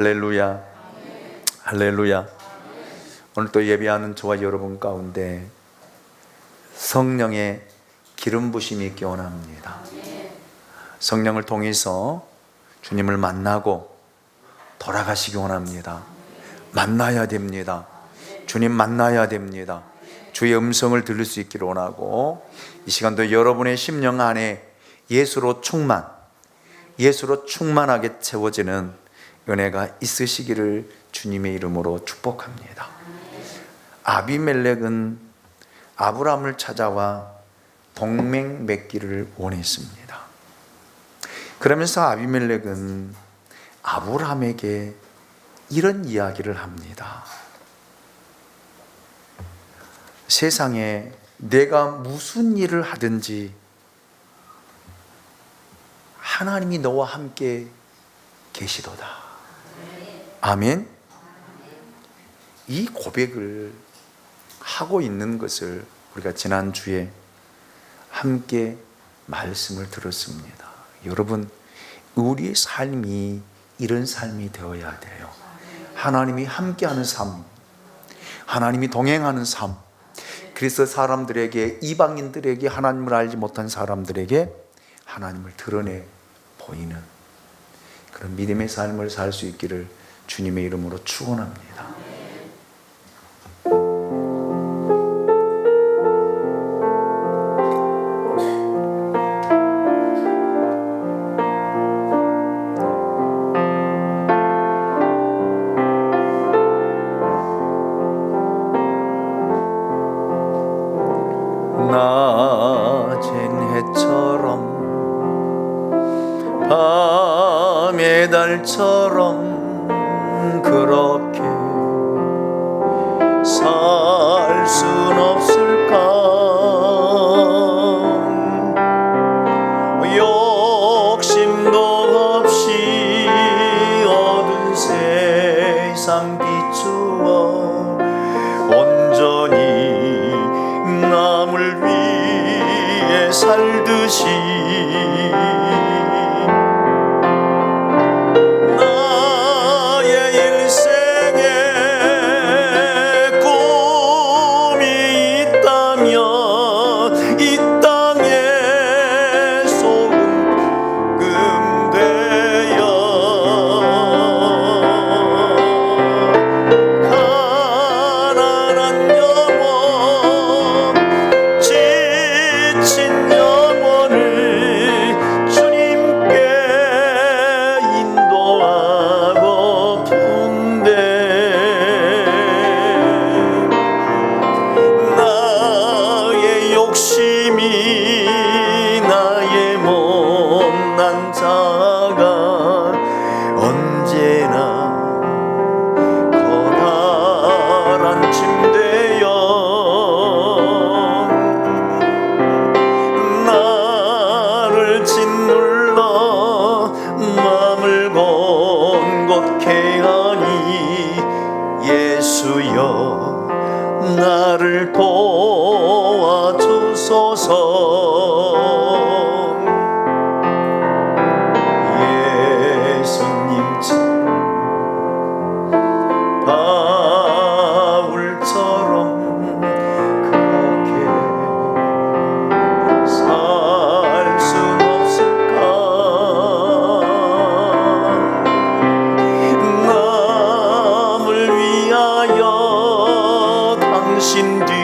할렐루야, 할렐루야. 오늘 또 예배하는 저와 여러분 가운데 성령의 기름 부심이 있기 원합니다. 성령을 통해서 주님을 만나고 돌아가시기 원합니다. 만나야 됩니다. 주님 만나야 됩니다. 주의 음성을 들을 수 있기를 원하고, 이 시간도 여러분의 심령 안에 예수로 충만하게 채워지는 은혜가 있으시기를 주님의 이름으로 축복합니다. 아비멜렉은 아브라함을 찾아와 동맹 맺기를 원했습니다. 그러면서 아비멜렉은 아브라함에게 이런 이야기를 합니다. 세상에 내가 무슨 일을 하든지 하나님이 너와 함께 계시도다. 아멘. 이 고백을 하고 있는 것을 우리가 지난주에 함께 말씀을 들었습니다. 여러분, 우리의 삶이 이런 삶이 되어야 돼요. 하나님이 함께하는 삶, 하나님이 동행하는 삶. 그래서 사람들에게, 이방인들에게, 하나님을 알지 못한 사람들에게 하나님을 드러내 보이는 그런 믿음의 삶을 살 수 있기를 주님의 이름으로 축원합니다. 낮은 해처럼 밤의 달처럼 그렇게 살 순 없을까? 욕심도 없이 어두운 세상 비추어 온전히 남을 위해 살듯이 나의 못난 자가 언제나 커다란 침대여 나를 짓눌러 맘을 곤곡해 하니 예수여 나를 도와주소서. 예수님처럼 바울처럼 그렇게 살 순 없을까? 남을 위하여 당신 뒤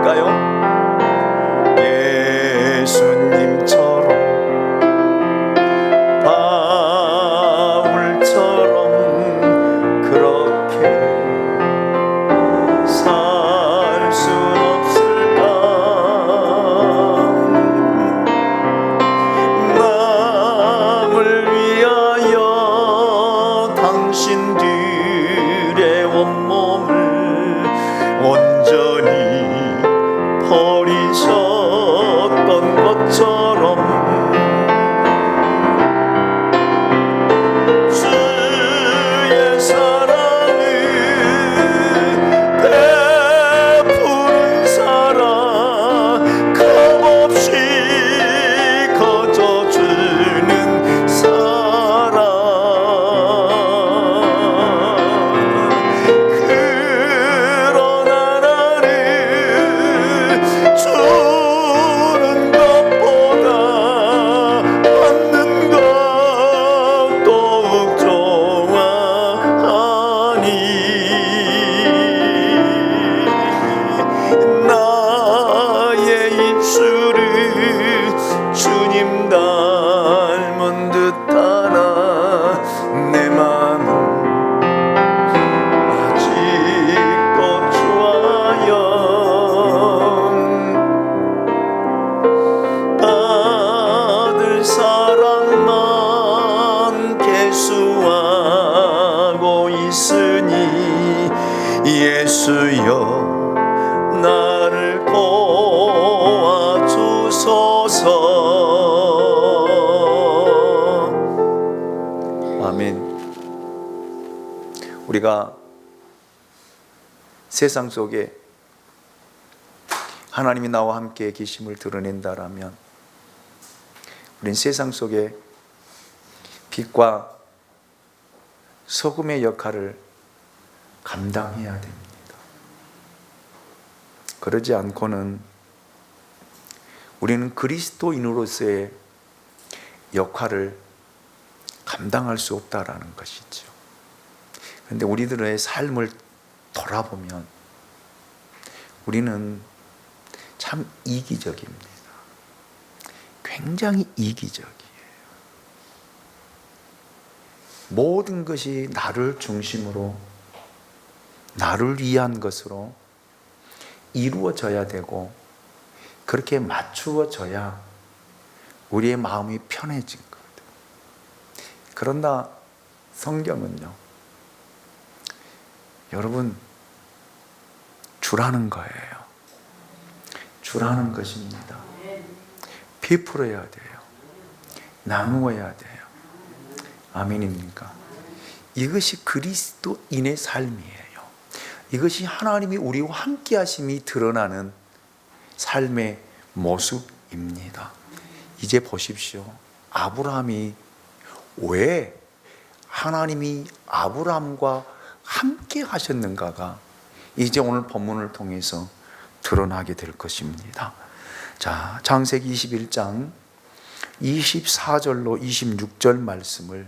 부를까요? 예수님처럼 바울처럼 그렇게 살 순 없을까? 남을 위하여 당신들의 온몸을 온전히 버리셨던 것처럼 주의 사랑을 베푸는 사랑, 값없이 거저주는 사랑, 그러나 나는 주는 것보다 받는 것 더욱 좋아하니 나의 입술은 주님 닮은 듯하나 내 마음은 아직도 좋아요. 받을 사랑만 계수하고 있으니 예수여 나를 도와주소서. 아멘. 우리가 세상 속에 하나님이 나와 함께 계심을 드러낸다라면 우린 세상 속에 빛과 소금의 역할을 감당해야 됩니다. 그러지 않고는 우리는 그리스도인으로서의 역할을 감당할 수 없다라는 것이죠. 그런데 우리들의 삶을 돌아보면 우리는 참 이기적입니다. 굉장히 이기적이에요. 모든 것이 나를 중심으로, 나를 위한 것으로 이루어져야 되고 그렇게 맞추어져야 우리의 마음이 편해진 거거든요. 그러나 성경은요, 여러분, 주라는 거예요. 주라는 것입니다. 베풀어야 돼요. 나누어야 돼요. 아멘입니까? 이것이 그리스도인의 삶이에요. 이것이 하나님이 우리와 함께 하심이 드러나는 삶의 모습입니다. 이제 보십시오. 아브라함이 왜 하나님이 아브라함과 함께 하셨는가가 이제 오늘 본문을 통해서 드러나게 될 것입니다. 자, 창세기 21장 24절로 26절 말씀을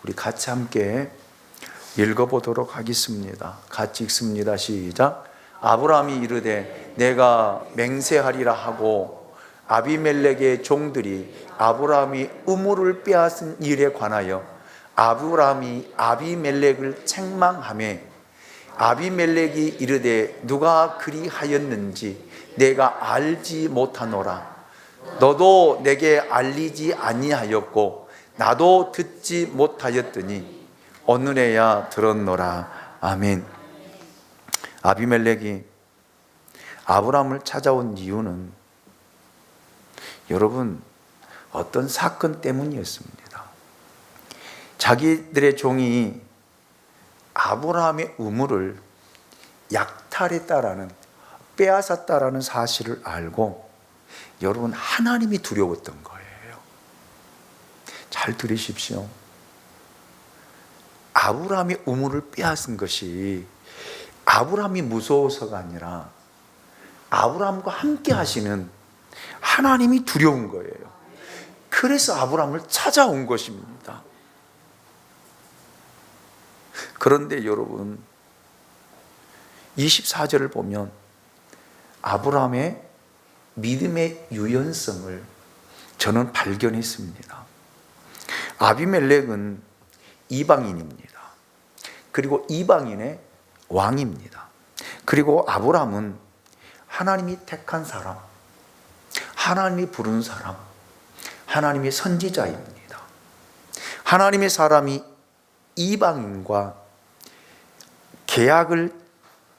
우리 같이 함께 읽어보도록 하겠습니다. 같이 읽습니다. 시작. 아브라함이 이르되 내가 맹세하리라 하고 아비멜렉의 종들이 아브라함이 우물을 빼앗은 일에 관하여 아브라함이 아비멜렉을 책망하며 아비멜렉이 이르되 누가 그리하였는지 내가 알지 못하노라. 너도 내게 알리지 아니하였고 나도 듣지 못하였더니 오늘에야 들었노라. 아멘. 아비멜렉이 아브라함을 찾아온 이유는 여러분 어떤 사건 때문이었습니다. 자기들의 종이 아브라함의 우물을 약탈했다라는, 빼앗았다라는 사실을 알고 여러분 하나님이 두려웠던 거예요. 잘 들으십시오. 아브라함의 우물을 빼앗은 것이 아브라함이 무서워서가 아니라 아브라함과 함께 하시는 하나님이 두려운 거예요. 그래서 아브라함을 찾아온 것입니다. 그런데 여러분 24절을 보면 아브라함의 믿음의 유연성을 저는 발견했습니다. 아비멜렉은 이방인입니다. 그리고 이방인의 왕입니다. 그리고 아브라함은 하나님이 택한 사람, 하나님이 부른 사람, 하나님의 선지자입니다. 하나님의 사람이 이방인과 계약을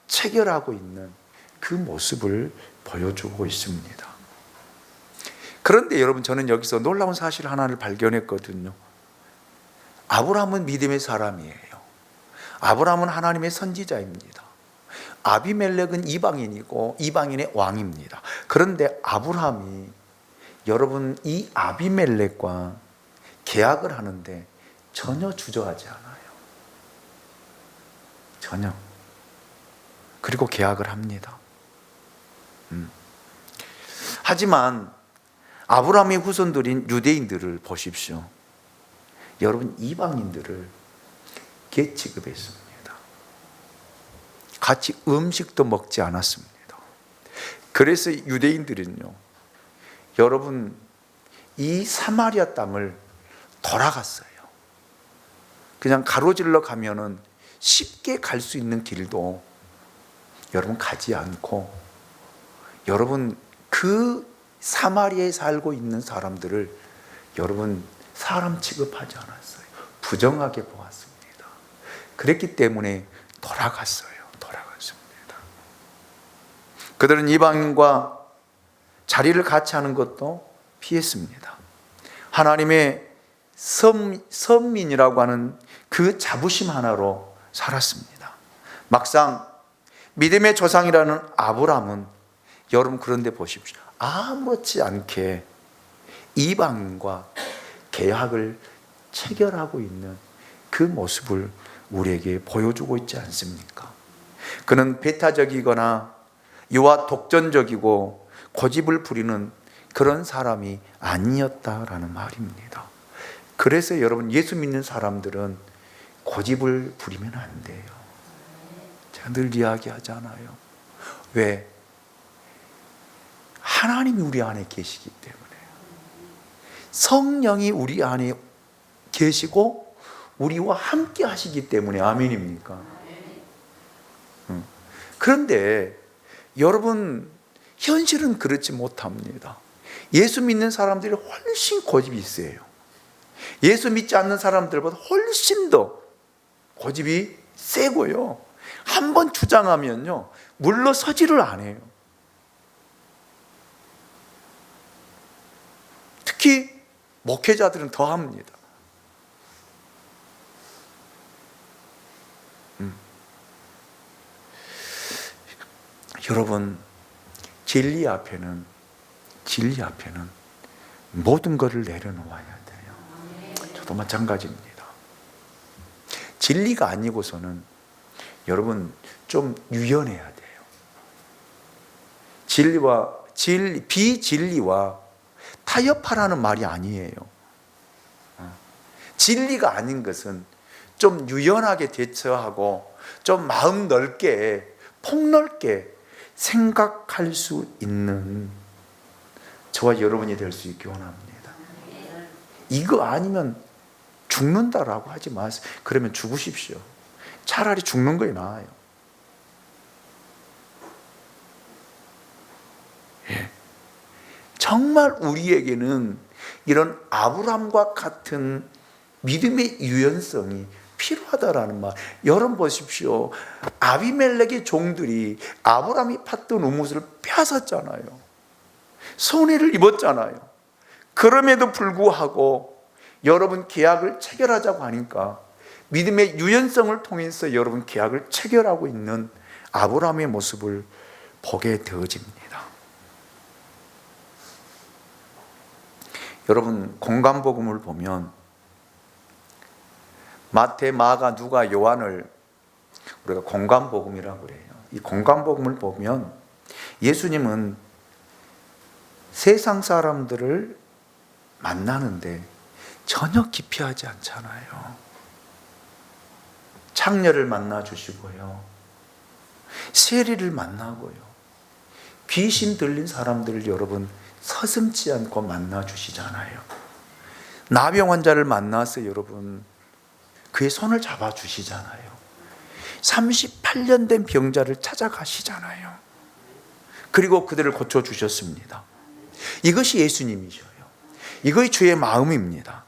체결하고 있는 그 모습을 보여주고 있습니다. 그런데 여러분, 저는 여기서 놀라운 사실 하나를 발견했거든요. 아브라함은 믿음의 사람이에요. 아브라함은 하나님의 선지자입니다. 아비멜렉은 이방인이고 이방인의 왕입니다. 그런데 아브라함이, 여러분, 이 아비멜렉과 계약을 하는데 전혀 주저하지 않아요. 전혀. 그리고 계약을 합니다. 하지만 아브라함의 후손들인 유대인들을 보십시오. 여러분, 이방인들을 개 취급했습니다. 같이 음식도 먹지 않았습니다. 그래서 유대인들은요, 여러분, 이 사마리아 땅을 돌아갔어요. 그냥 가로질러 가면은 쉽게 갈 수 있는 길도 여러분 가지 않고, 여러분 그 사마리아에 살고 있는 사람들을 여러분 사람 취급하지 않았어요. 부정하게 보았습니다. 그랬기 때문에 돌아갔습니다. 그들은 이방인과 자리를 같이 하는 것도 피했습니다. 하나님의 선민이라고 하는 그 자부심 하나로 살았습니다. 막상 믿음의 조상이라는 아브라함은, 여러분, 그런데 보십시오. 아무렇지 않게 이방인과 계약을 체결하고 있는 그 모습을 우리에게 보여주고 있지 않습니까? 그는 배타적이거나 유아 독전적이고 고집을 부리는 그런 사람이 아니었다라는 말입니다. 그래서 여러분, 예수 믿는 사람들은 고집을 부리면 안 돼요. 제가 늘 이야기하잖아요. 왜? 하나님이 우리 안에 계시기 때문에. 성령이 우리 안에 계시고 우리와 함께 하시기 때문에. 아멘입니까? 그런데 여러분, 현실은 그렇지 못합니다. 예수 믿는 사람들이 훨씬 고집이 세요. 예수 믿지 않는 사람들보다 훨씬 더 고집이 세고요. 한번 주장하면요, 물러서지를 안 해요. 특히 목회자들은 더 합니다. 여러분, 진리 앞에는 모든 것을 내려놓아야 돼요. 저도 마찬가지입니다. 진리가 아니고서는 여러분 좀 유연해야 돼요. 비진리와 타협하라는 말이 아니에요. 진리가 아닌 것은 좀 유연하게 대처하고 좀 마음 넓게, 폭넓게 생각할 수 있는 저와 여러분이 될 수 있기 원합니다. 이거 아니면 죽는다라고 하지 마세요. 그러면 죽으십시오. 차라리 죽는 거에 나아요. 예. 정말 우리에게는 이런 아브라함과 같은 믿음의 유연성이 필요하다라는 말. 여러분 보십시오. 아비멜렉의 종들이 아브라함이 팠던 우뭇을 빼앗았잖아요. 손해를 입었잖아요. 그럼에도 불구하고 여러분 계약을 체결하자고 하니까 믿음의 유연성을 통해서 여러분 계약을 체결하고 있는 아브라함의 모습을 보게 되어집니다. 여러분, 공간복음을 보면 마태, 마가, 누가, 요한을 우리가 공간복음이라고 그래요. 이 공간복음을 보면 예수님은 세상 사람들을 만나는데 전혀 기피하지 않잖아요. 창녀를 만나 주시고요, 세리를 만나고요, 귀신 들린 사람들을 여러분 서슴지 않고 만나 주시잖아요. 나병 환자를 만나서 여러분 그의 손을 잡아 주시잖아요. 38년 된 병자를 찾아가시잖아요. 그리고 그들을 고쳐 주셨습니다. 이것이 예수님이셔요. 이것이 주의 마음입니다.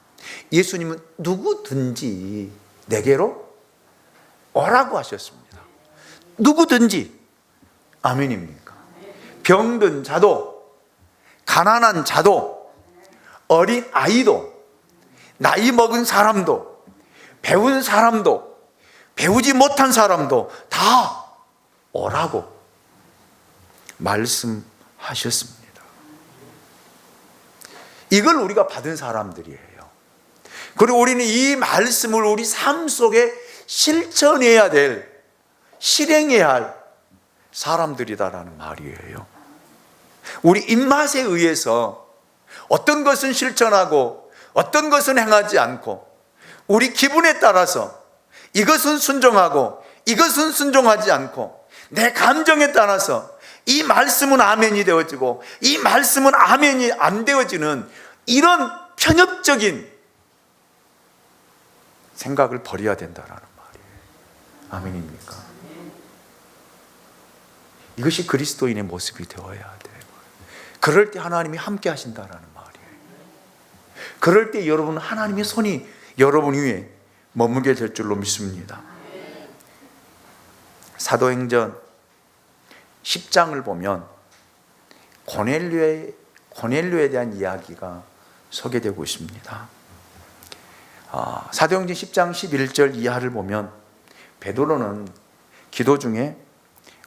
예수님은 누구든지 내게로 오라고 하셨습니다. 누구든지. 아멘입니까? 병든 자도, 가난한 자도, 어린 아이도, 나이 먹은 사람도, 배운 사람도, 배우지 못한 사람도 다 오라고 말씀하셨습니다. 이걸 우리가 받은 사람들이에요. 그리고 우리는 이 말씀을 우리 삶 속에 실천해야 될, 실행해야 할 사람들이다라는 말이에요. 우리 입맛에 의해서 어떤 것은 실천하고 어떤 것은 행하지 않고, 우리 기분에 따라서 이것은 순종하고 이것은 순종하지 않고, 내 감정에 따라서 이 말씀은 아멘이 되어지고 이 말씀은 아멘이 안 되어지는 이런 편협적인 생각을 버려야 된다라는 말이에요. 아멘입니까? 이것이 그리스도인의 모습이 되어야 돼요. 그럴 때 하나님이 함께 하신다라는 말이에요. 그럴 때 여러분 하나님의 손이 여러분 위에 머물게 될 줄로 믿습니다. 사도행전 10장을 보면 고넬료에 대한 이야기가 소개되고 있습니다. 사도행전 10장 11절 이하를 보면 베드로는 기도 중에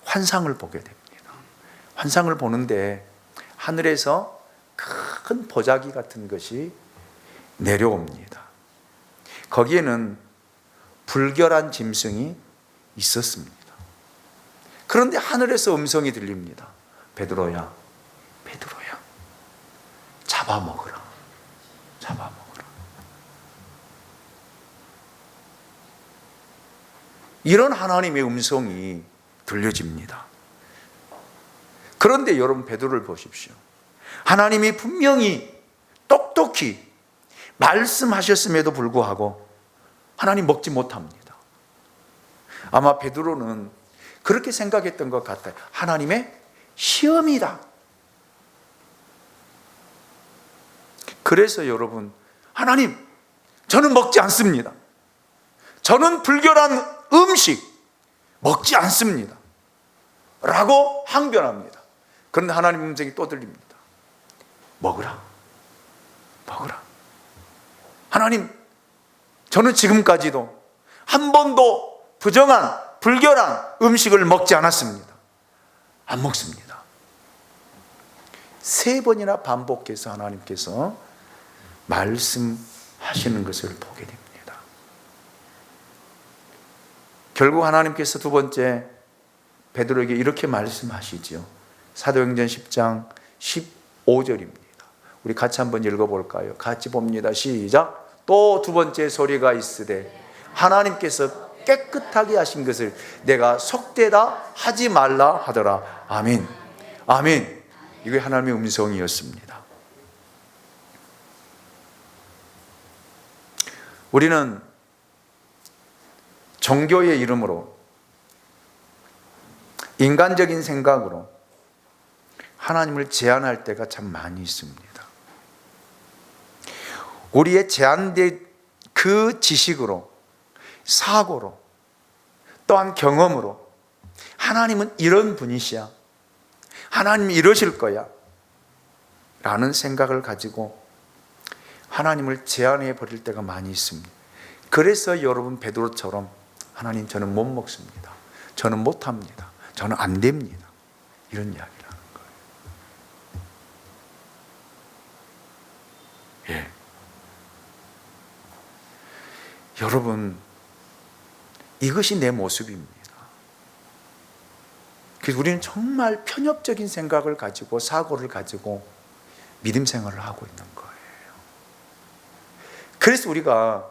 환상을 보게 됩니다. 환상을 보는데 하늘에서 큰 보자기 같은 것이 내려옵니다. 거기에는 불결한 짐승이 있었습니다. 그런데 하늘에서 음성이 들립니다. 베드로야, 베드로야, 잡아먹으라, 잡아먹으라. 이런 하나님의 음성이 들려집니다. 그런데 여러분 베드로를 보십시오. 하나님이 분명히 똑똑히 말씀하셨음에도 불구하고 하나님 먹지 못합니다. 아마 베드로는 그렇게 생각했던 것 같아요. 하나님의 시험이다. 그래서 여러분, 하나님, 저는 먹지 않습니다. 저는 불결한 음식 먹지 않습니다. 라고 항변합니다. 그런데 하나님 음성이 또 들립니다. 먹으라. 먹으라. 하나님, 저는 지금까지도 한 번도 부정한, 불결한 음식을 먹지 않았습니다. 안 먹습니다. 3번이나 반복해서 하나님께서 말씀하시는 것을 보게 됩니다. 결국 하나님께서 두 번째 베드로에게 이렇게 말씀하시죠. 사도행전 10장 15절입니다. 우리 같이 한번 읽어볼까요? 같이 봅니다. 시작. 또 두 번째 소리가 있으되 하나님께서 깨끗하게 하신 것을 내가 속되다 하지 말라 하더라. 아멘. 아멘. 이게 하나님의 음성이었습니다. 우리는 종교의 이름으로, 인간적인 생각으로 하나님을 제한할 때가 참 많이 있습니다. 우리의 제한된 그 지식으로, 사고로, 또한 경험으로 하나님은 이런 분이시야, 하나님이 이러실 거야 라는 생각을 가지고 하나님을 제한해 버릴 때가 많이 있습니다. 그래서 여러분 베드로처럼 하나님, 저는 못 먹습니다, 저는 못합니다, 저는 안 됩니다, 이런 이야기를 하는 거예요. 예. 여러분, 이것이 내 모습입니다. 그래서 우리는 정말 편협적인 생각을 가지고, 사고를 가지고 믿음 생활을 하고 있는 거예요. 그래서 우리가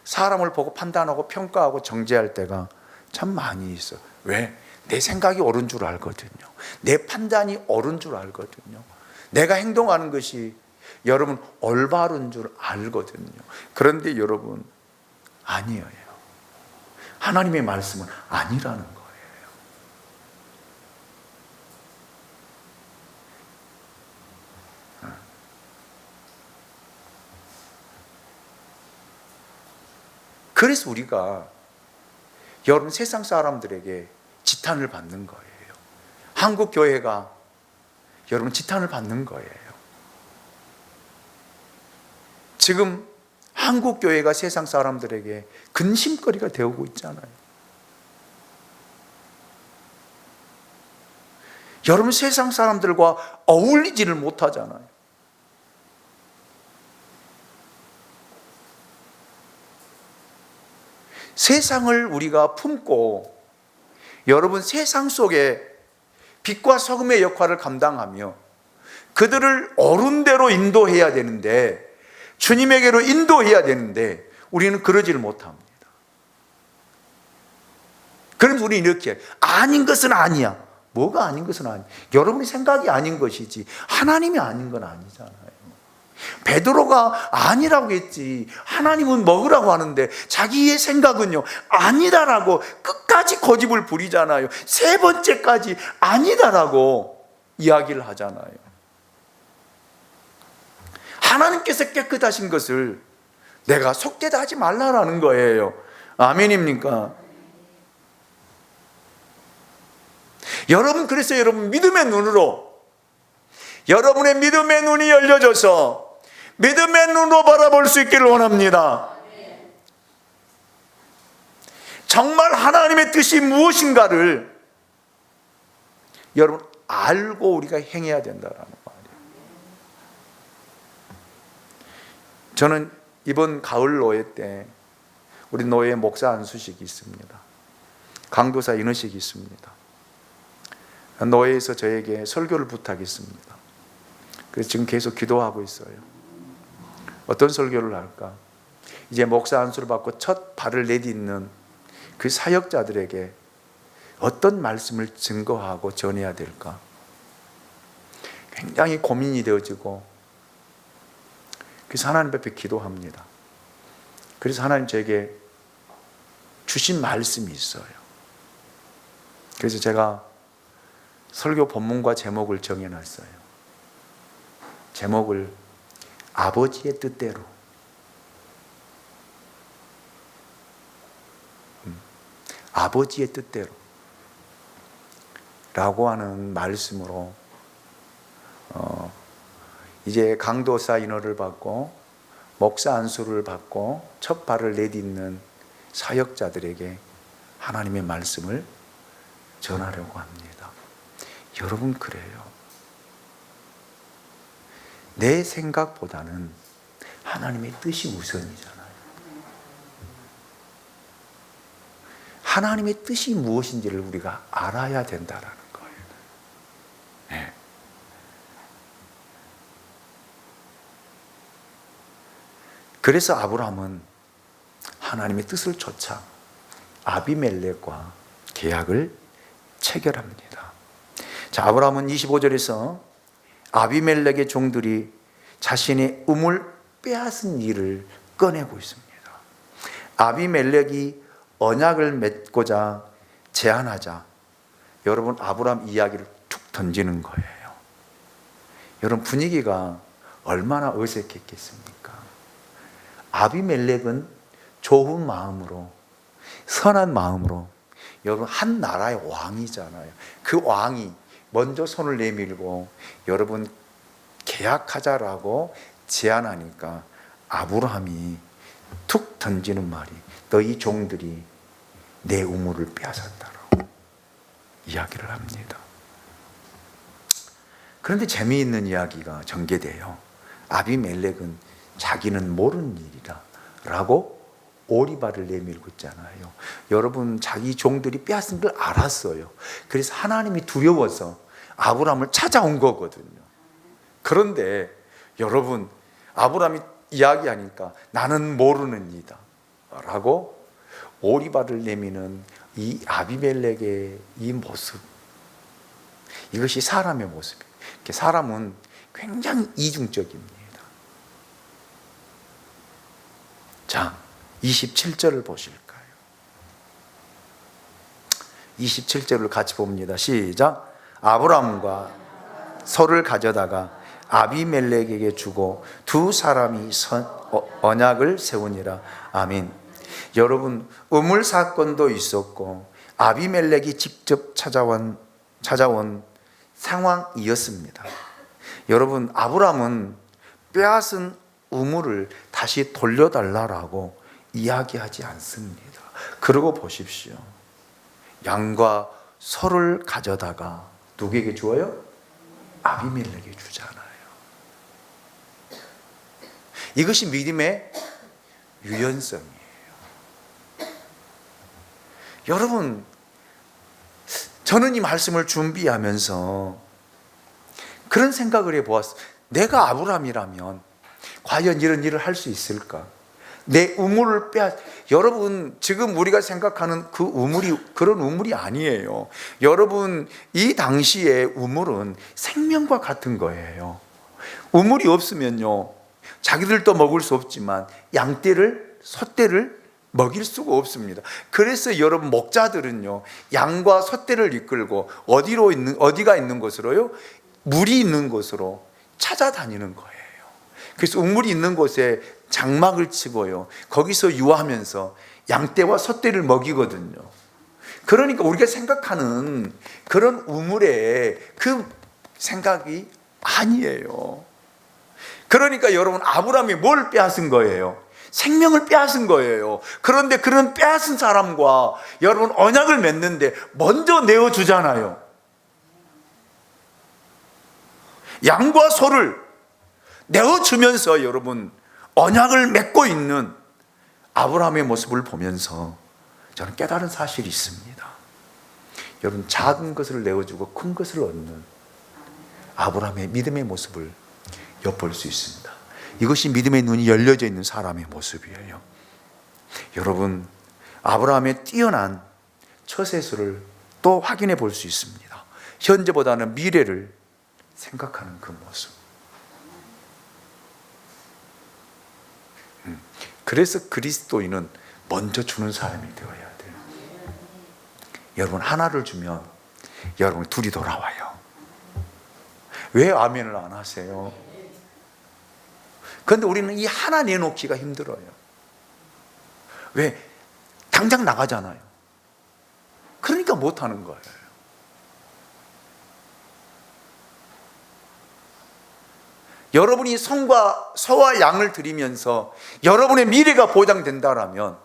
사람을 보고 판단하고 평가하고 정죄할 때가 참 많이 있어요. 왜? 내 생각이 옳은 줄 알거든요. 내 판단이 옳은 줄 알거든요. 내가 행동하는 것이 여러분 올바른 줄 알거든요. 그런데 여러분 아니에요. 하나님의 말씀은 아니라는 거예요. 그래서 우리가 여러분 세상 사람들에게 지탄을 받는 거예요. 한국 교회가 여러분 지탄을 받는 거예요. 지금 한국 교회가 세상 사람들에게 근심거리가 되고 있잖아요. 여러분 세상 사람들과 어울리지를 못하잖아요. 세상을 우리가 품고 여러분 세상 속에 빛과 소금의 역할을 감당하며 그들을 옳은 대로 인도해야 되는데, 주님에게로 인도해야 되는데 우리는 그러지를 못합니다. 그럼 우리는 이렇게 아닌 것은 아니야. 뭐가 아닌 것은 아니야? 여러분의 생각이 아닌 것이지 하나님이 아닌 건 아니잖아요. 베드로가 아니라고 했지 하나님은 먹으라고 하는데 자기의 생각은요 아니다라고 끝까지 고집을 부리잖아요. 세 번째까지 아니다라고 이야기를 하잖아요. 하나님께서 깨끗하신 것을 내가 속되다 하지 말라라는 거예요. 아멘입니까? 여러분, 그래서 여러분 믿음의 눈으로, 여러분의 믿음의 눈이 열려져서 믿음의 눈으로 바라볼 수 있기를 원합니다. 정말 하나님의 뜻이 무엇인가를 여러분 알고 우리가 행해야 된다는 말이에요. 저는 이번 가을 노예 때 우리 노예 목사 안수식이 있습니다. 강도사 인허식이 있습니다. 노예에서 저에게 설교를 부탁했습니다. 그래서 지금 계속 기도하고 있어요. 어떤 설교를 할까? 이제 목사 안수를 받고 첫 발을 내딛는 그 사역자들에게 어떤 말씀을 증거하고 전해야 될까? 굉장히 고민이 되어지고, 그래서 하나님 앞에 기도합니다. 그래서 하나님 제게 주신 말씀이 있어요. 그래서 제가 설교 본문과 제목을 정해놨어요. 제목을 아버지의 뜻대로. 아버지의 뜻대로 라고 하는 말씀으로 이제 강도사 인허를 받고 목사 안수를 받고 첫 발을 내딛는 사역자들에게 하나님의 말씀을 전하려고 합니다. 여러분, 그래요. 내 생각보다는 하나님의 뜻이 우선이잖아요. 하나님의 뜻이 무엇인지를 우리가 알아야 된다는 거예요. 네. 그래서 아브라함은 하나님의 뜻을 쫓아 아비멜렉과 계약을 체결합니다. 자, 아브라함은 25절에서 아비멜렉의 종들이 자신의 우물 빼앗은 일을 꺼내고 있습니다. 아비멜렉이 언약을 맺고자 제안하자 여러분 아브라함 이야기를 툭 던지는 거예요. 여러분, 분위기가 얼마나 어색했겠습니까? 아비멜렉은 좋은 마음으로, 선한 마음으로, 여러분 한 나라의 왕이잖아요. 그 왕이 먼저 손을 내밀고 여러분 계약하자라고 제안하니까 아브라함이 툭 던지는 말이 너희 종들이 내 우물을 빼앗았다라고 이야기를 합니다. 그런데 재미있는 이야기가 전개돼요. 아비멜렉은 자기는 모르는 일이다 라고 오리발을 내밀고 있잖아요. 여러분, 자기 종들이 빼앗은 걸 알았어요. 그래서 하나님이 두려워서 아브라함을 찾아온 거거든요. 그런데 여러분, 아브라함이 이야기하니까 나는 모르는 이다 라고 오리발을 내미는 이 아비멜렉의 이 모습, 이것이 사람의 모습이에요. 사람은 굉장히 이중적입니다. 자, 27절을 보실까요? 27절을 같이 봅니다. 시작. 아브람과 소를 가져다가 아비멜렉에게 주고 두 사람이 언약을 세우니라. 아멘. 여러분, 우물 사건도 있었고 아비멜렉이 직접 찾아온 상황이었습니다. 여러분, 아브람은 빼앗은 우물을 다시 돌려달라고 이야기하지 않습니다. 그러고 보십시오. 양과 소를 가져다가 누구에게 주어요? 아비멜렉에게 주잖아요. 이것이 믿음의 유연성이에요. 여러분, 저는 이 말씀을 준비하면서 그런 생각을 해보았어요. 내가 아브람이라면 과연 이런 일을 할 수 있을까? 내 우물을 여러분, 지금 우리가 생각하는 그 우물이 그런 우물이 아니에요. 여러분, 이 당시의 우물은 생명과 같은 거예요. 우물이 없으면요, 자기들도 먹을 수 없지만 양떼를, 소떼를 먹일 수가 없습니다. 그래서 여러분, 목자들은요, 양과 소떼를 이끌고 어디가 있는 곳으로요? 물이 있는 곳으로 찾아다니는 거예요. 그래서 우물이 있는 곳에 장막을 치고요, 거기서 유하면서 양떼와 소떼를 먹이거든요. 그러니까 우리가 생각하는 그런 우물의 그 생각이 아니에요. 그러니까 여러분, 아브람이 뭘 빼앗은 거예요? 생명을 빼앗은 거예요. 그런데 그런 빼앗은 사람과 여러분 언약을 맺는데 먼저 내어주잖아요. 양과 소를 내어주면서 여러분 언약을 맺고 있는 아브라함의 모습을 보면서 저는 깨달은 사실이 있습니다. 여러분, 작은 것을 내어주고 큰 것을 얻는 아브라함의 믿음의 모습을 엿볼 수 있습니다. 이것이 믿음의 눈이 열려져 있는 사람의 모습이에요. 여러분, 아브라함의 뛰어난 처세술을 또 확인해 볼 수 있습니다. 현재보다는 미래를 생각하는 그 모습. 그래서 그리스도인은 먼저 주는 사람이 되어야 돼요. 여러분, 하나를 주면 여러분 둘이 돌아와요. 왜 아멘을 안 하세요? 그런데 우리는 이 하나 내놓기가 힘들어요. 왜? 당장 나가잖아요. 그러니까 못하는 거예요. 여러분이 소와 양을 드리면서 여러분의 미래가 보장된다라면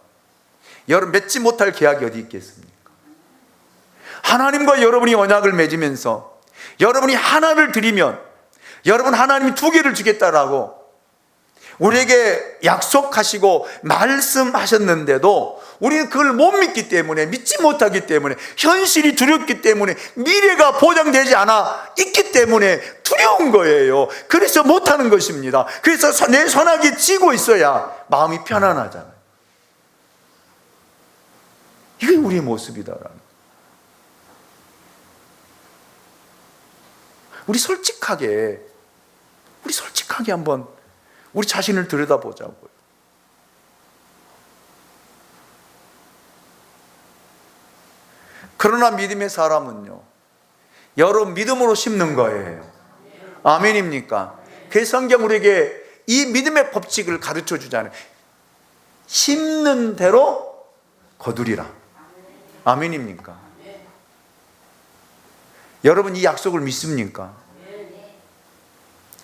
여러분 맺지 못할 계약이 어디 있겠습니까? 하나님과 여러분이 언약을 맺으면서 여러분이 하나를 드리면 여러분 하나님이 두 개를 주겠다라고 우리에게 약속하시고 말씀하셨는데도 우리는 그걸 못 믿기 때문에, 믿지 못하기 때문에, 현실이 두렵기 때문에, 미래가 보장되지 않아 있기 때문에 두려운 거예요. 그래서 못하는 것입니다. 그래서 내 손아귀에 쥐고 있어야 마음이 편안하잖아요. 이게 우리의 모습이다라는. 우리 솔직하게 한번 우리 자신을 들여다보자고요. 그러나 믿음의 사람은요, 여러분 믿음으로 심는 거예요. 아멘입니까? 그 성경 우리에게 이 믿음의 법칙을 가르쳐 주잖아요. 심는 대로 거두리라. 아멘입니까? 여러분 이 약속을 믿습니까?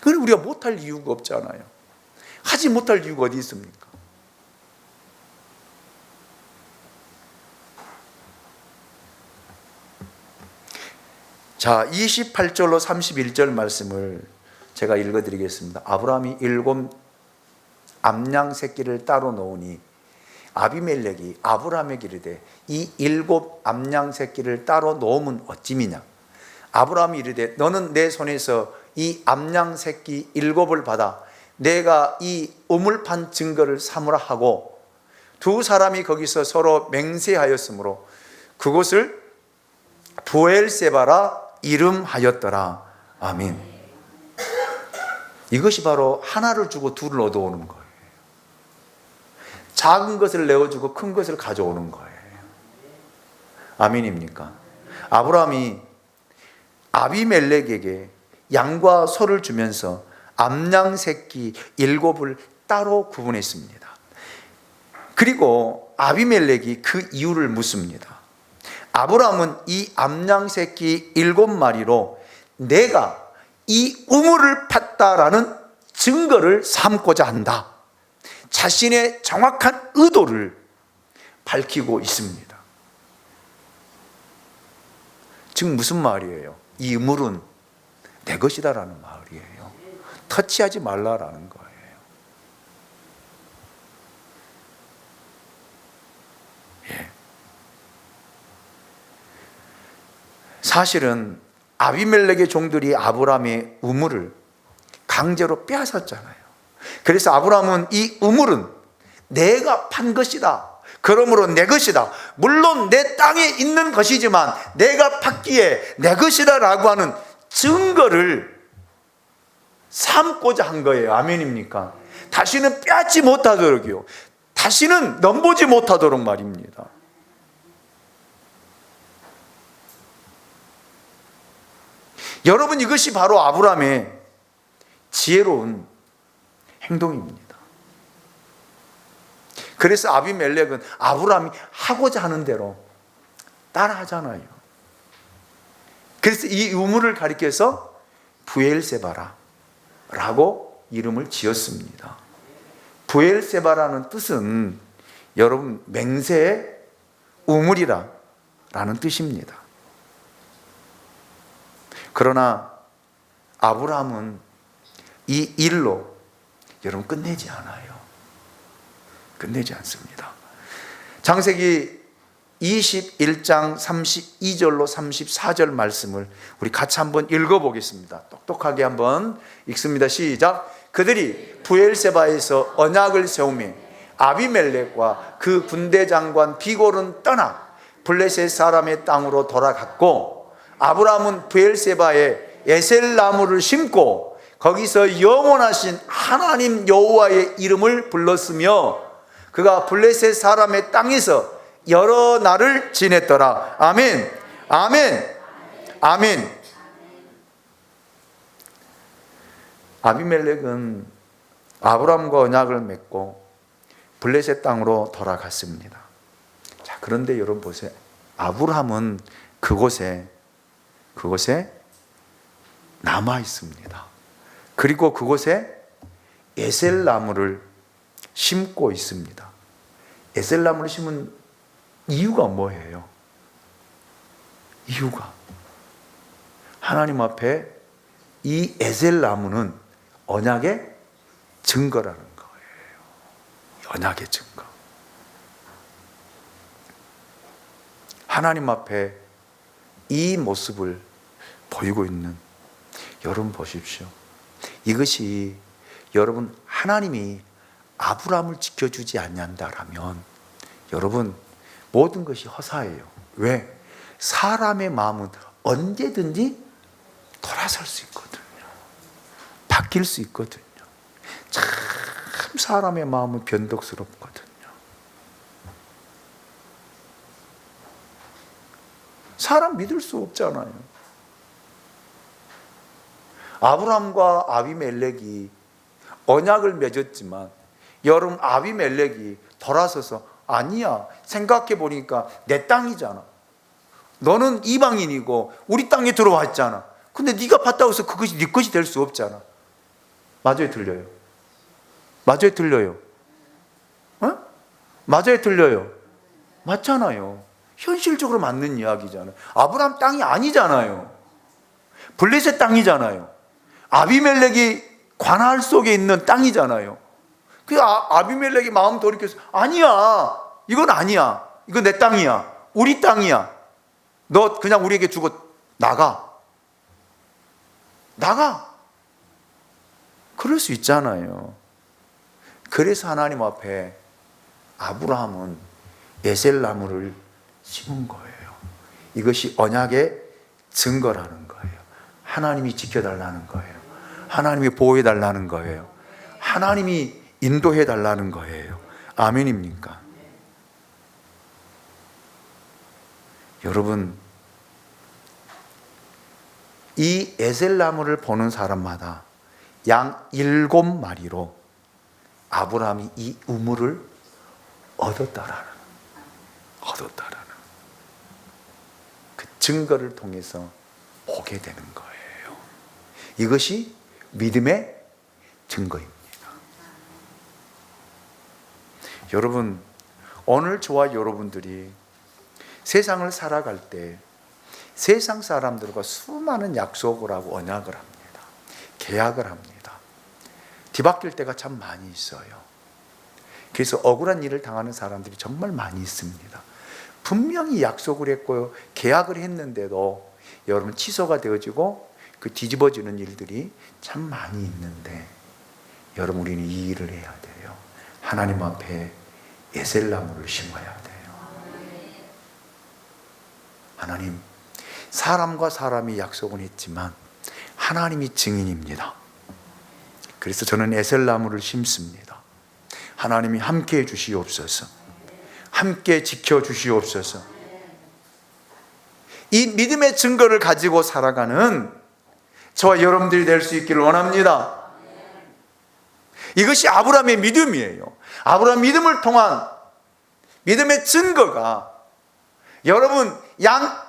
그걸 우리가 못할 이유가 없잖아요. 하지 못할 이유가 어디 있습니까? 자, 28절로 31절 말씀을 제가 읽어드리겠습니다. 아브라함이 7 암양 새끼를 따로 놓으니 아비멜렉이 아브라함에게 이르되 이 7 암양 새끼를 따로 놓으면 어찌미냐. 아브라함이 이르되 너는 내 손에서 이 암양 새끼 7을 받아 내가 이 우물판 증거를 삼으라 하고 두 사람이 거기서 서로 맹세하였으므로 그곳을 부엘세바라 이름하였더라. 아멘. 이것이 바로 하나를 주고 둘을 얻어오는 거예요. 작은 것을 내어주고 큰 것을 가져오는 거예요. 아멘입니까? 아브라함이 아비멜렉에게 양과 소를 주면서 암양 새끼 7을 따로 구분했습니다. 그리고 아비멜렉이 그 이유를 묻습니다. 아브라함은 이 암양 새끼 7마리로 내가 이 우물을 팠다라는 증거를 삼고자 한다. 자신의 정확한 의도를 밝히고 있습니다. 즉 무슨 말이에요? 이 우물은 내 것이다라는 말이에요. 터치하지 말라라는 거예요. 예. 사실은 아비멜렉의 종들이 아브라함의 우물을 강제로 빼앗았잖아요. 그래서 아브라함은 이 우물은 내가 판 것이다. 그러므로 내 것이다. 물론 내 땅에 있는 것이지만 내가 팠기에 내 것이다 라고 하는 증거를 삼고자 한 거예요. 아멘입니까? 다시는 빼앗지 못하도록요. 다시는 넘보지 못하도록 말입니다. 여러분, 이것이 바로 아브라함의 지혜로운 행동입니다. 그래서 아비멜렉은 아브라함이 하고자 하는 대로 따라하잖아요. 그래서 이 우물을 가리켜서 부엘세바라 라고 이름을 지었습니다. 부엘세바라는 뜻은 여러분 맹세의 우물이라 라는 뜻입니다. 그러나 아브라함은 이 일로 여러분 끝내지 않아요. 끝내지 않습니다. 창세기 21장 32절로 34절 말씀을 우리 같이 한번 읽어보겠습니다. 똑똑하게 한번 읽습니다. 시작. 그들이 부엘세바에서 언약을 세우며 아비멜렉과 그 군대 장관 비골은 떠나 블레셋 사람의 땅으로 돌아갔고, 아브라함은 부엘세바에 에셀나무를 심고 거기서 영원하신 하나님 여호와의 이름을 불렀으며 그가 블레셋 사람의 땅에서 여러 날을 지냈더라. 아멘. 아멘. 아멘. 아비멜렉은 아브라함과 언약을 맺고 블레셋 땅으로 돌아갔습니다. 자, 그런데 여러분 보세요. 아브라함은 그곳에 남아 있습니다. 그리고 그곳에 에셀나무를 심고 있습니다. 에셀나무를 심은 이유가 뭐예요? 이유가 하나님 앞에 이 에셀나무는 언약의 증거라는 거예요. 언약의 증거. 하나님 앞에 이 모습을 보이고 있는 여러분 보십시오. 이것이 여러분 하나님이 아브라함을 지켜주지 않는다라면 여러분 모든 것이 허사예요. 왜? 사람의 마음은 언제든지 돌아설 수 있거든요. 바뀔 수 있거든요. 참 사람의 마음은 변덕스럽거든요. 사람 믿을 수 없잖아요. 아브라함과 아비멜렉이 언약을 맺었지만 여러분 아비멜렉이 돌아서서 아니야, 생각해 보니까 내 땅이잖아. 너는 이방인이고 우리 땅에 들어왔잖아. 근데 네가 봤다고 해서 그것이 네 것이 될 수 없잖아. 맞아요, 틀려요? 맞아요, 틀려요? 어? 맞아요, 틀려요? 맞잖아요. 현실적으로 맞는 이야기잖아요. 아브라함 땅이 아니잖아요. 블레셋 땅이잖아요. 아비멜렉이 관할 속에 있는 땅이잖아요. 그 아비멜렉이 마음 돌이켜서 아니야, 이건 아니야, 이건 내 땅이야, 우리 땅이야, 너 그냥 우리에게 주고 나가 그럴 수 있잖아요. 그래서 하나님 앞에 아브라함은 에셀나무를 심은 거예요. 이것이 언약의 증거라는 거예요. 하나님이 지켜달라는 거예요. 하나님이 보호해달라는 거예요. 하나님이 인도해달라는 거예요. 아멘입니까? 여러분, 이 에셀나무를 보는 사람마다 양 7마리로 아브라함이 이 우물을 얻었다라는 그 증거를 통해서 보게 되는 거예요. 이것이 믿음의 증거입니다. 여러분, 오늘 저와 여러분들이 세상을 살아갈 때 세상 사람들과 수많은 약속을 하고 언약을 합니다. 계약을 합니다. 뒤바뀔 때가 참 많이 있어요. 그래서 억울한 일을 당하는 사람들이 정말 많이 있습니다. 분명히 약속을 했고요, 계약을 했는데도 여러분 취소가 되어지고 그 뒤집어지는 일들이 참 많이 있는데, 여러분 우리는 이 일을 해야 돼요. 하나님 앞에 에셀나무를 심어야 돼요. 하나님, 사람과 사람이 약속은 했지만 하나님이 증인입니다. 그래서 저는 에셀나무를 심습니다. 하나님이 함께해 주시옵소서. 함께 지켜 주시옵소서. 이 믿음의 증거를 가지고 살아가는 저와 여러분들이 될 수 있기를 원합니다. 이것이 아브라함의 믿음이에요. 아브라함 믿음을 통한 믿음의 증거가, 여러분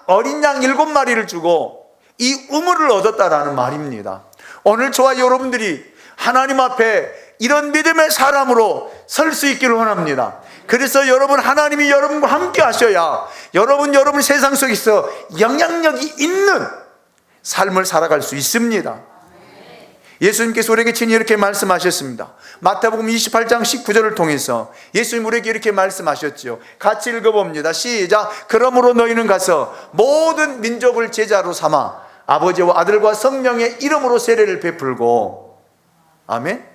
어린 양 7마리를 주고 이 우물을 얻었다라는 말입니다. 오늘 저와 여러분들이 하나님 앞에 이런 믿음의 사람으로 설 수 있기를 원합니다. 그래서 여러분, 하나님이 여러분과 함께 하셔야 여러분 세상 속에서 영향력이 있는 삶을 살아갈 수 있습니다. 예수님께서 우리에게 친히 이렇게 말씀하셨습니다. 마태복음 28장 19절을 통해서 예수님 우리에게 이렇게 말씀하셨죠. 같이 읽어봅니다. 시작. 그러므로 너희는 가서 모든 민족을 제자로 삼아 아버지와 아들과 성령의 이름으로 세례를 베풀고, 아멘.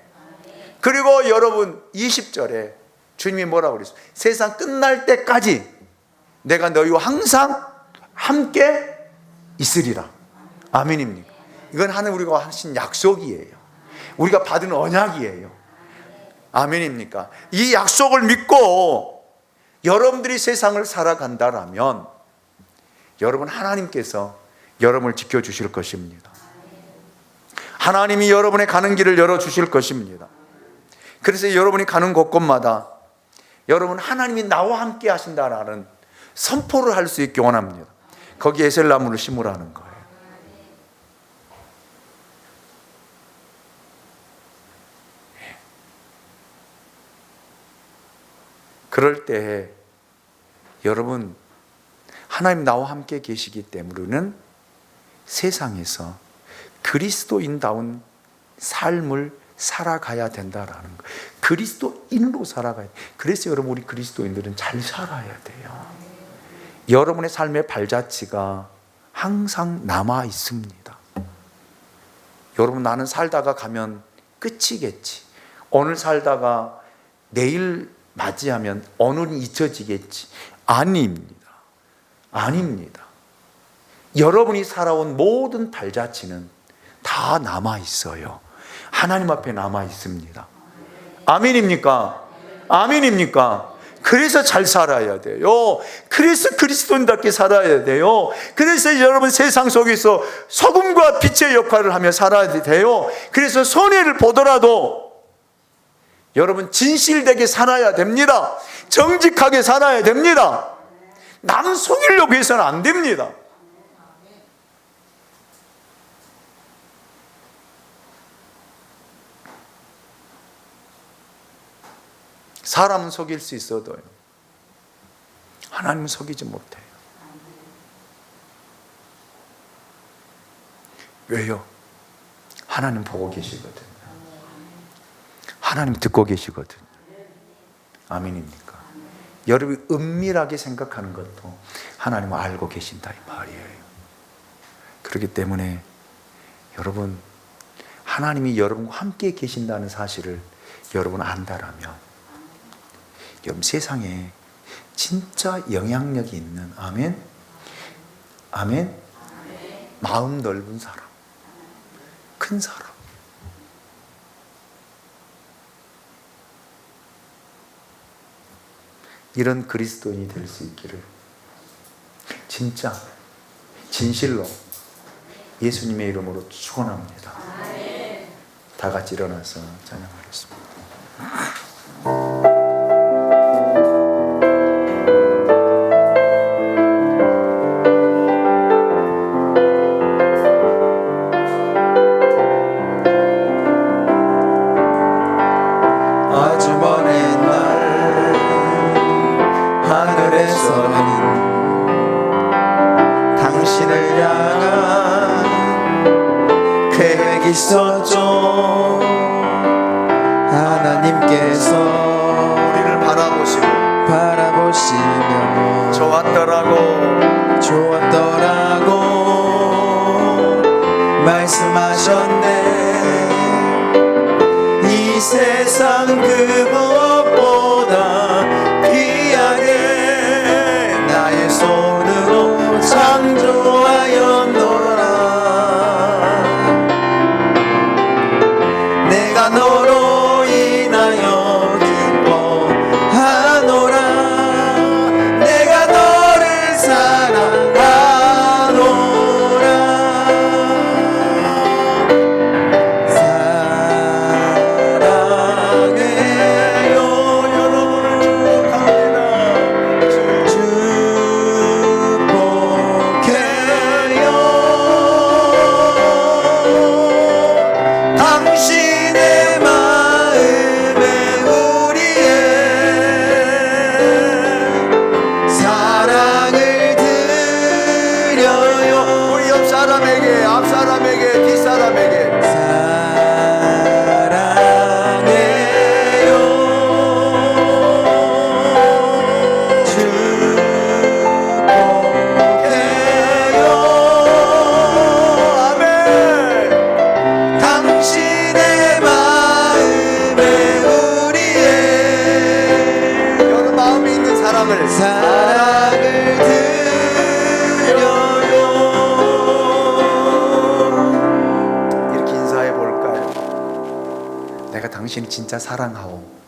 그리고 여러분 20절에 주님이 뭐라고 그랬어요? 세상 끝날 때까지 내가 너희와 항상 함께 있으리라. 아멘입니까? 이건 하나님 우리가 하신 약속이에요. 우리가 받은 언약이에요. 아멘입니까? 이 약속을 믿고 여러분들이 세상을 살아간다라면 여러분, 하나님께서 여러분을 지켜주실 것입니다. 하나님이 여러분의 가는 길을 열어주실 것입니다. 그래서 여러분이 가는 곳곳마다 여러분, 하나님이 나와 함께 하신다라는 선포를 할 수 있게 원합니다. 거기에 에셀나무를 심으라는 거예요. 그럴 때 여러분, 하나님 나와 함께 계시기 때문에 우리는 세상에서 그리스도인다운 삶을 살아가야 된다라는 거예요. 그리스도인으로 살아가야 돼요. 그래서 여러분, 우리 그리스도인들은 잘 살아야 돼요. 여러분의 삶의 발자취가 항상 남아 있습니다. 여러분, 나는 살다가 가면 끝이겠지, 오늘 살다가 내일 맞이하면 오늘은 잊혀지겠지. 아닙니다. 아닙니다. 여러분이 살아온 모든 발자취는 다 남아 있어요. 하나님 앞에 남아 있습니다. 아멘입니까? 아멘입니까? 그래서 잘 살아야 돼요. 그래서 그리스도인답게 살아야 돼요. 그래서 여러분 세상 속에서 소금과 빛의 역할을 하며 살아야 돼요. 그래서 손해를 보더라도 여러분 진실되게 살아야 됩니다. 정직하게 살아야 됩니다. 남 속이려고 해서는 안 됩니다. 사람은 속일 수 있어도요, 하나님은 속이지 못해요. 왜요? 하나님 보고 계시거든요. 하나님 듣고 계시거든요. 아멘입니까? 여러분이 은밀하게 생각하는 것도 하나님은 알고 계신다 이 말이에요. 그렇기 때문에 여러분, 하나님이 여러분과 함께 계신다는 사실을 여러분 안다라면 여러분 세상에 진짜 영향력이 있는, 아멘, 아멘. 마음 넓은 사람, 큰 사람. 이런 그리스도인이 될 수 있기를 진짜 진실로 예수님의 이름으로 축원합니다. 다 같이 일어나서 찬양하겠습니다. 아주 먼 옛날 하늘에서는 당신을 향한 계획이 있었죠. 하나님께서 우리를 바라보시며 좋았더라고 말씀하셨네. 이 세상 그 무엇보다 귀하게 나의 손으로 창조하였노라. 내가 너로 인하여 기뻐하노라. 내가 너를 사랑하노라. 사랑해요. 여러분을 축복해요. 당신의 마음에 우리의 사랑을 드려요. 우리 옆 사람에게, 앞 사람에게, 뒷 사람에게 사랑해요. 축복해요. 아멘. 당신의 마음에 우리의 여러분 마음에 있는 사람을 사랑을 드려요. 이렇게 인사해 볼까요? 내가 당신을 진짜 사랑하오.